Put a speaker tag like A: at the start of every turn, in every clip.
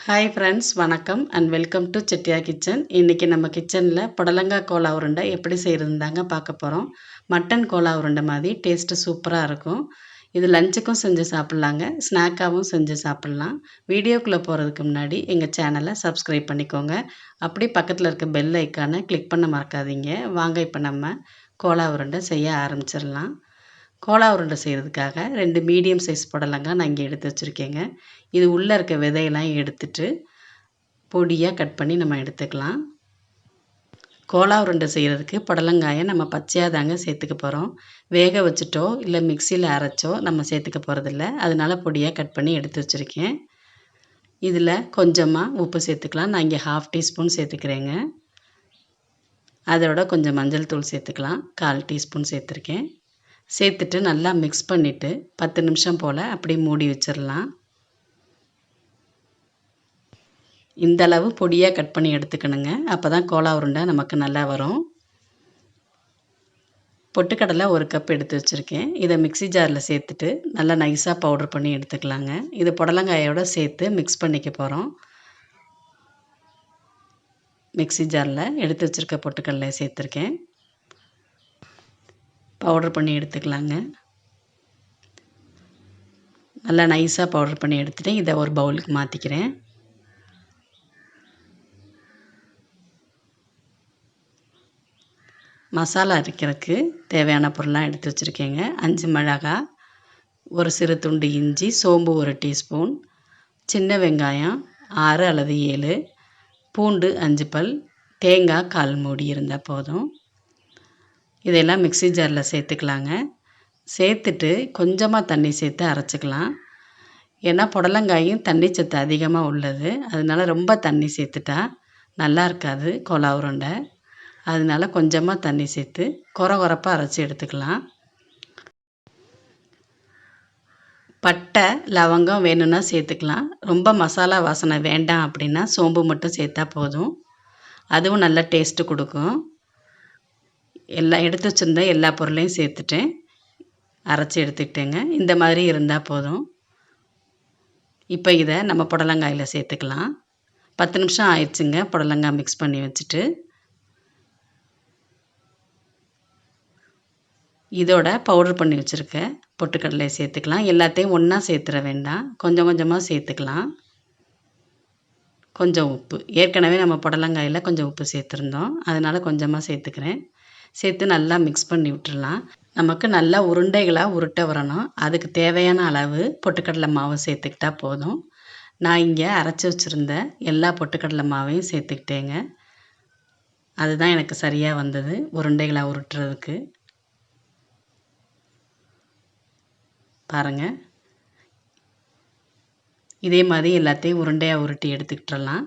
A: Hi friends, வணக்கம் and welcome to செட்டியா kitchen. இன்றைக்கி நம்ம கிச்சனில் புடலங்காய் கோலா உருண்டை எப்படி செய்கிறதுன்னு தாங்க பார்க்க போகிறோம். மட்டன் கோலா உருண்டை மாதிரி டேஸ்ட்டு சூப்பராக இருக்கும். இது லஞ்சுக்கும் செஞ்சு சாப்பிட்லாங்க, ஸ்நாக்காகவும் செஞ்சு சாப்பிட்லாம். வீடியோக்குள்ளே போகிறதுக்கு முன்னாடி எங்கள் சேனலை சப்ஸ்கிரைப் பண்ணிக்கோங்க. அப்படி பக்கத்தில் இருக்க பெல் ஐக்கானை கிளிக் பண்ண மறக்காதீங்க. வாங்க இப்போ நம்ம கோலா உருண்டை செய்ய ஆரம்பிச்சிடலாம். கோலா உருண்டை செய்கிறதுக்காக 2 மீடியம் சைஸ் புடலங்காய் நான் இங்கே எடுத்து வச்சுருக்கேங்க. இது உள்ளே இருக்க விதையெல்லாம் எடுத்துட்டு பொடியாக கட் பண்ணி நம்ம எடுத்துக்கலாம். கோலா உருண்டை செய்கிறதுக்கு புடலங்காயை நம்ம பச்சையாக தாங்க சேர்த்துக்க போகிறோம். வேக வச்சுட்டோ இல்லை மிக்சியில் அரைச்சோ நம்ம சேர்த்துக்க போகிறதில்ல. அதனால பொடியாக கட் பண்ணி எடுத்து வச்சுருக்கேன். இதில் கொஞ்சமாக உப்பு சேர்த்துக்கலாம். நான் இங்கே 1/2 டீஸ்பூன் சேர்த்துக்கிறேங்க. அதோட கொஞ்சம் மஞ்சள் தூள் சேர்த்துக்கலாம். 1/4 டீஸ்பூன் சேர்த்துருக்கேன். சேர்த்துட்டு நல்லா மிக்ஸ் பண்ணிவிட்டு 10 நிமிஷம் போல் அப்படியே மூடி வச்சிடலாம். இந்தளவு பொடியாக கட் பண்ணி எடுத்துக்கணுங்க. அப்போ தான் கோலா உருண்டை நமக்கு நல்லா வரும். பொட்டுக்கடலை 1 கப் எடுத்து வச்சுருக்கேன். இதை மிக்ஸி ஜாரில் சேர்த்துட்டு நல்லா நைஸாக பவுடர் பண்ணி எடுத்துக்கலாங்க. இது புடலங்காயோடு சேர்த்து மிக்ஸ் பண்ணிக்க போகிறோம். மிக்ஸி ஜாரில் எடுத்து வச்சுருக்க பொட்டுக்கடலையை சேர்த்துருக்கேன். பவுடர் பண்ணி எடுத்துக்கலாங்க. நல்லா நைஸாக பவுடர் பண்ணி எடுத்துகிட்டு இதை ஒரு பவுலுக்கு மாற்றிக்கிறேன். மசாலா அரைக்கிறதுக்கு தேவையான பொருள்லாம் எடுத்து வச்சுருக்கேங்க. 5 மிளகாய், ஒரு சிறு துண்டு இஞ்சி, சோம்பு 1 டீஸ்பூன், சின்ன வெங்காயம் 6 அல்லது 7, பூண்டு 5 பல், தேங்காய் 1/4 மூடி இருந்தால் போதும். இதெல்லாம் மிக்ஸி ஜாரில் சேர்த்துக்கலாங்க. சேர்த்துட்டு கொஞ்சமாக தண்ணி சேர்த்து அரைச்சிக்கலாம். ஏன்னா புடலங்காயும் தண்ணி சத்து அதிகமாக உள்ளது. அதனால ரொம்ப தண்ணி சேர்த்துட்டா நல்லா இருக்காது கோலா உருண்டை. அதனால கொஞ்சமாக தண்ணி சேர்த்து கொரகொரப்பாக அரைச்சி எடுத்துக்கலாம். பட்டை, லவங்கம் வேணும்னா சேர்த்துக்கலாம். ரொம்ப மசாலா வாசனை வேண்டாம் அப்படின்னா சோம்பு மட்டும் சேர்த்தா போதும். அதுவும் நல்ல டேஸ்ட்டு கொடுக்கும். எல்லாம் எடுத்து வச்சுருந்த எல்லா பொருளையும் சேர்த்துட்டேன். அரைச்சி எடுத்துக்கிட்டேங்க. இந்த மாதிரி இருந்தால் போதும். இப்போ இதை நம்ம புடலங்காயில் சேர்த்துக்கலாம். 10 நிமிஷம் ஆயிடுச்சுங்க புடலங்காய் மிக்ஸ் பண்ணி வச்சுட்டு. இதோட பவுடர் பண்ணி வச்சுருக்க பொட்டுக்கடலையை சேர்த்துக்கலாம். எல்லாத்தையும் ஒன்றா சேர்த்துற வேண்டாம், கொஞ்சம் கொஞ்சமாக சேர்த்துக்கலாம். கொஞ்சம் உப்பு, ஏற்கனவே நம்ம புடலங்காயில் கொஞ்சம் உப்பு சேர்த்துருந்தோம், அதனால் கொஞ்சமாக சேர்த்துக்கிறேன். சேர்த்து நல்லா மிக்ஸ் பண்ணி விட்டுறலாம். நமக்கு நல்லா உருண்டைகளாக உருட்ட வரணும். அதுக்கு தேவையான அளவு பொட்டுக்கடலை மாவு சேர்த்துக்கிட்டா போதும். நான் இங்கே அரைச்சி வச்சுருந்த எல்லா பொட்டுக்கடலை மாவையும் சேர்த்துக்கிட்டேங்க. அதுதான் எனக்கு சரியாக வந்தது உருண்டைகளாக உருட்டுறதுக்கு. பாருங்கள், இதே மாதிரி எல்லாத்தையும் உருண்டையாக உருட்டி எடுத்துக்கிட்டுறலாம்.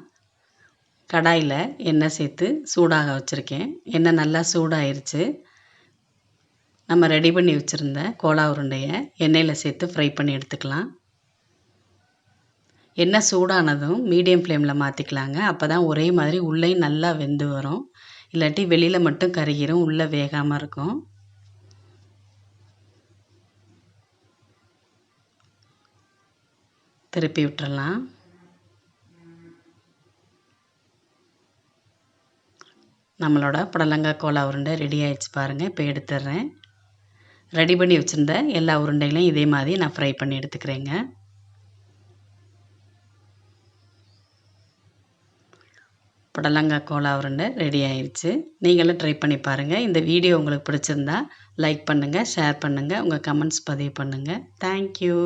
A: கடாயில் எண்ணெய் சேர்த்து சூடாக வச்சுருக்கேன். எண்ணெய் நல்லா சூடாயிருச்சு. நம்ம ரெடி பண்ணி வச்சுருந்த கோலா உருண்டையை எண்ணெயில் சேர்த்து ஃப்ரை பண்ணி எடுத்துக்கலாம். எண்ணெய் சூடானதும் மீடியம் ஃப்ளேமில் மாற்றிக்கலாங்க. அப்போ தான் ஒரே மாதிரி உள்ளேயும் நல்லா வெந்து வரும். இல்லாட்டி வெளியில் மட்டும் கருகிரும், உள்ளே வேகாமல் இருக்கும். திருப்பி விட்டுறலாம். நம்மளோட புடலங்காய் கோலா உருண்டை ரெடி ஆகிடுச்சு பாருங்கள். இப்போ எடுத்துடுறேன். ரெடி பண்ணி வச்சுருந்த எல்லா உருண்டைகளையும் இதே மாதிரி நான் ஃப்ரை பண்ணி எடுத்துக்கிறேங்க. புடலங்காய் கோலா உருண்டை ரெடி ஆயிடுச்சு. நீங்களும் ட்ரை பண்ணி பாருங்கள். இந்த வீடியோ உங்களுக்கு பிடிச்சிருந்தா லைக் பண்ணுங்கள், ஷேர் பண்ணுங்கள், உங்கள் கமெண்ட்ஸ் பதிவு பண்ணுங்கள். தேங்க்யூ.